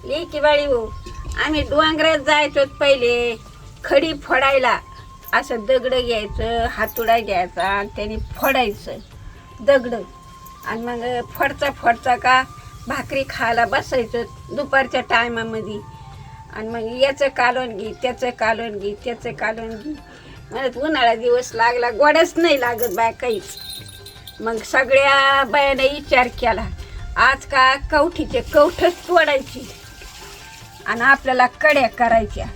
लेकी बाळी हो, आम्ही डोंगरात जायचो पहिले खडी फोडायला. असं दगड घ्यायचं, हातोडा घ्यायचा आणि त्याने फोडायचं दगड. आणि मग फोडचा का भाकरी खायला बसायचं दुपारच्या टायमामध्ये. आणि मग याचं कालवण घे, त्याचं कालवण घे, त्याचं कालवण घे. म्हणत उन्हाळा दिवस लागला, गोडच नाही लागत बाय काहीच. मग सगळ्या बायाने विचार केला, आज का कवठीचे कवठच तोडायची आणि आपल्याला कड्या करायच्या.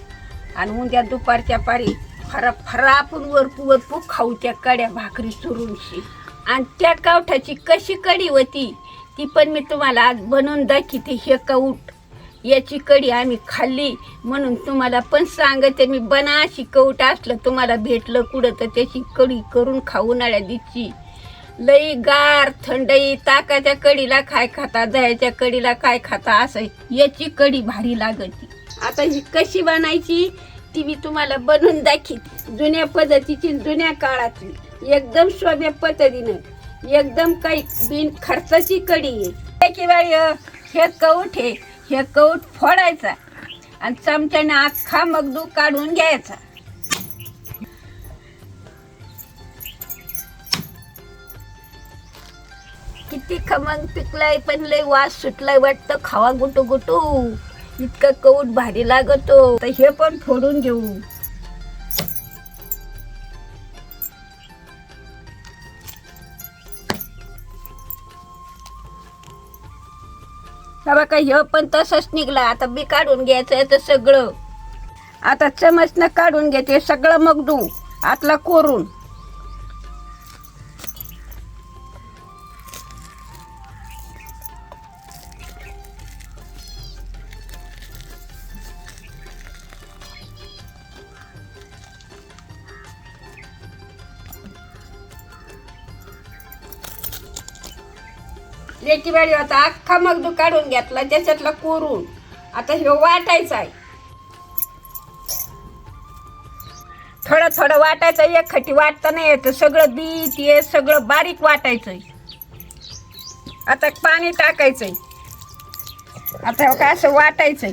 आणि उद्या दुपारच्या पारी फरा आपण वरपू खाऊ त्या कड्या भाकरी चुरूनशी. आणि त्या कवठाची कशी कडी होती ती पण मी तुम्हाला आज बनवून दाखवते. हे कवठ याची कडी आम्ही खाल्ली म्हणून तुम्हाला पण सांगते मी. बना अशी कवठ असलं तुम्हाला भेटलं कुठं तर त्याची कडी करून खाऊ उन्हाळ्या दिवशी. लई गार थंडई ताकाच्या कढीला काय खाता, दह्याच्या कढीला काय खाता, असं याची कढी भारी लागते. आता ही कशी बनायची ती मी तुम्हाला बनवून दाखीत. जुन्या पद्धतीची, जुन्या काळातली, एकदम सोप्या पद्धतीनं, एकदम काही बिन खर्चाची कढी आहे. की बाई हे कवठ आहे, हे कवठ फोडायचा आणि चमच्याने अख्खा मगदू काढून घ्यायचा. किती खमंग पिकलाय पण लय वास सुटलाय, वाटतं खावा गुटू गुटू. इतकं कवठ भारी लागतो. तर हे पण फोडून घेऊ. बघा हे पण तसंच निघला. आता बी काढून घ्यायचं याचं सगळं. आता चमचनं काढून घेते सगळं मगदू आतला कोरून. लेकी बाळी आता अख्खा मगदू काढून घेतला त्याच्यातला कोरून. आता हे वाटायचं आहे. थोडं थोडं वाटायचं, एक खटी वाटता नाही येतं. सगळं बीट हे सगळं बारीक वाटायचंय. आता पाणी टाकायचंय. आता काय असं वाटायचंय.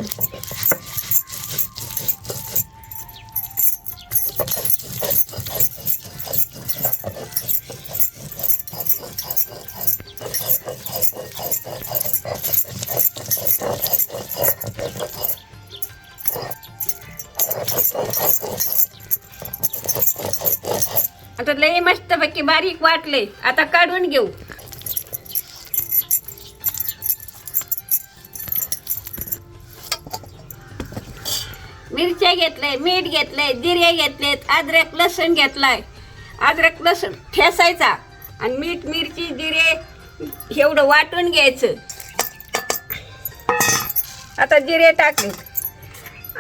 आता लई मस्त पैकी बारीक वाटले. आता काढून घेऊ. मिरच्या घेतल्या, मीठ घेतलंय, जिरे घेतलेत, अद्रक लसूण घेतलाय. अद्रक लसूण ठेसायचा आणि मीठ मिरची जिरे एवढं वाटून घ्यायचं. आता जिरे टाकले,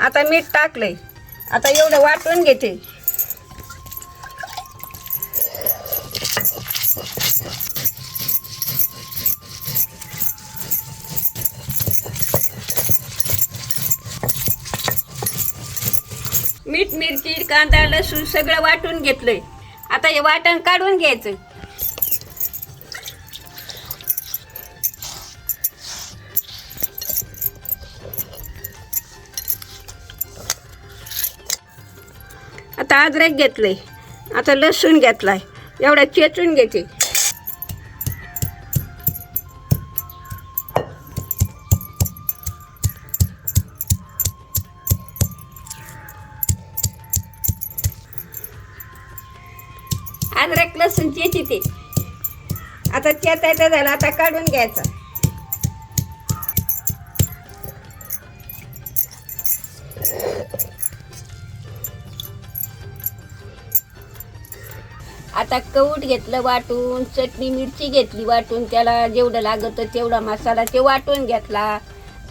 आता मीठ टाकलंय. आता एवढं वाटून घेते. मीठ मिरची कांदा लसूण सगळं वाटून घेतलंय. आता हे वाटण काढून घ्यायचं. आता अद्रक घेतलंय. आता लसूण घेतलाय. एवढा चेचून घेते. अद्रक लसूण चेचीते. आता चेचायचं झालं. आता काढून घ्यायचं. आता कवठ घेतलं वाटून, चटणी मिरची घेतली वाटून, त्याला जेवढं लागतं तेवढा मसाला ते वाटून घेतला.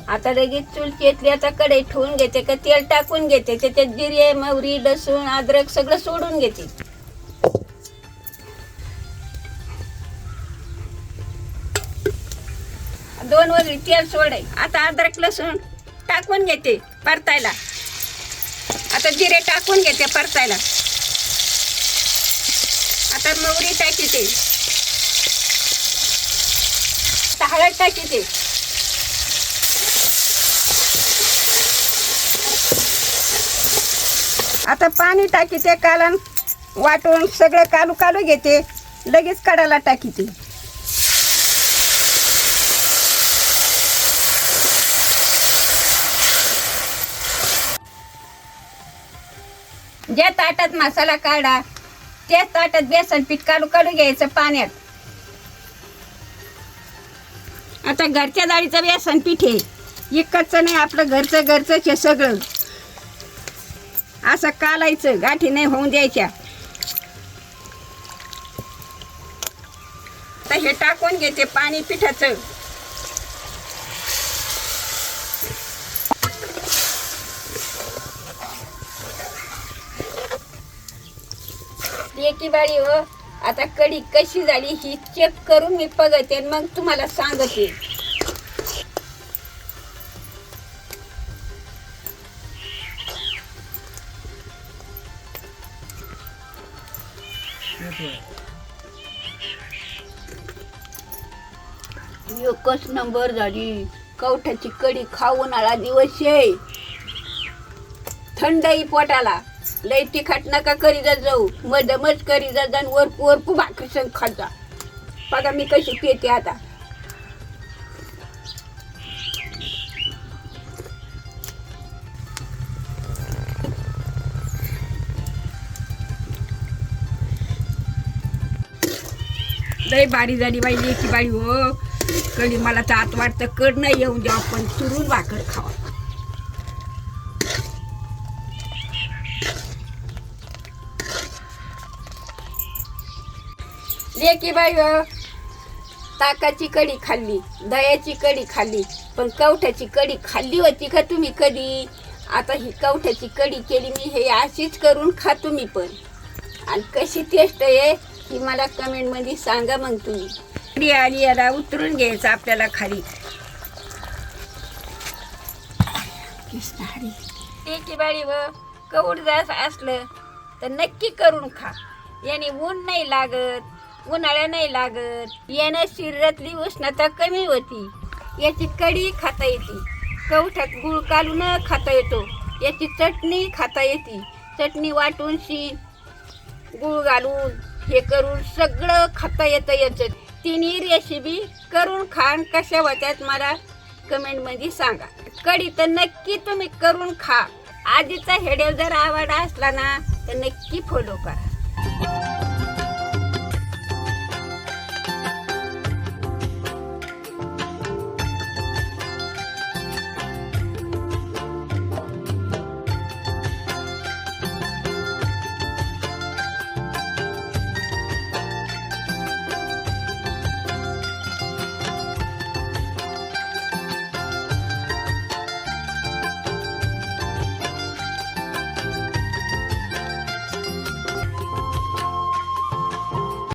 आता लगेच चूल चेतली. आता कढई ठेवून घेते का तेल टाकून घेते. त्याच्यात जिरे मोहरी लसूण अद्रक सगळं सोडून घेते. दोन वगळी तेल सोडाय. आता अद्रक लसूण टाकून घेते परतायला. आता जिरे टाकून घेते परतायला. आता मोहरी टाकीते. आता हळद टाकीते. आता पाणी टाकी ते कालन वाटून सगळं कालू कालू घेते, लगेच कडाला टाकीते. ज्या ताटात मसाला काढा त्याच ताटात बेसन पीठ कालू कालू घ्यायचं पाण्यात. आता घरच्या डाळीचं बेसन पीठ आहे, इकडचं नाही, आपलं घरचंच आहे सगळं. असं कालायचं, गाठी नाही होऊन द्यायच्या. तर हे टाकून घेते पाणी पिठाचं. एकी बाळी हो, आता कढी कशी झाली ही चेक करून मी बघते, मग तुम्हाला सांगते. एकच नंबर झाली. कवठाची कढी खाऊन आला दिवस आहे. थंडही पोटाला. लय तिखट नका करी जाऊ, मधमच करी जा, वरपू वरपू भाकरी संग खाजा. बघा मी कशी पिते आता. लय बारी झाली बाई लेकी बाई हो. कधी मला तर आत वाटतं कड नाही येऊन द्या, आपण चुरून भाकर खावा. लेकी बाई हो, ताकाची कढी खाल्ली, दह्याची कढी खाल्ली, पण कवठ्याची कढी खाल्ली होती का तुम्ही कधी? आता ही कवठ्याची कढी केली मी, हे अशीच करून खा तुम्ही पण. आणि कशी टेस्ट आहे ही मला कमेंटमध्ये सांगा. मग तुम्ही कढी आली, याला उतरून घ्यायचं आपल्याला खाली. लेकी बाई व कवड जास असलं तर नक्की करून खा. याने ऊन नाही लागत, उन्हाळ्या नाही लागत, यानं शरीरातली उष्णता कमी होती. याची कढी खाता येते, कवठात गुळ कालून खाता येतो, याची चटणी खाता येते. चटणी वाटून गुळ घालून हे करून सगळं खाता येतं. याचं तिन्ही रेसिपी करून खान कशा होत्यात मला कमेंटमध्ये सांगा. कढी तर नक्की तुम्ही करून खा. आजीचा व्हिडिओ जर आवडला असला ना तर नक्की फॉलो करा.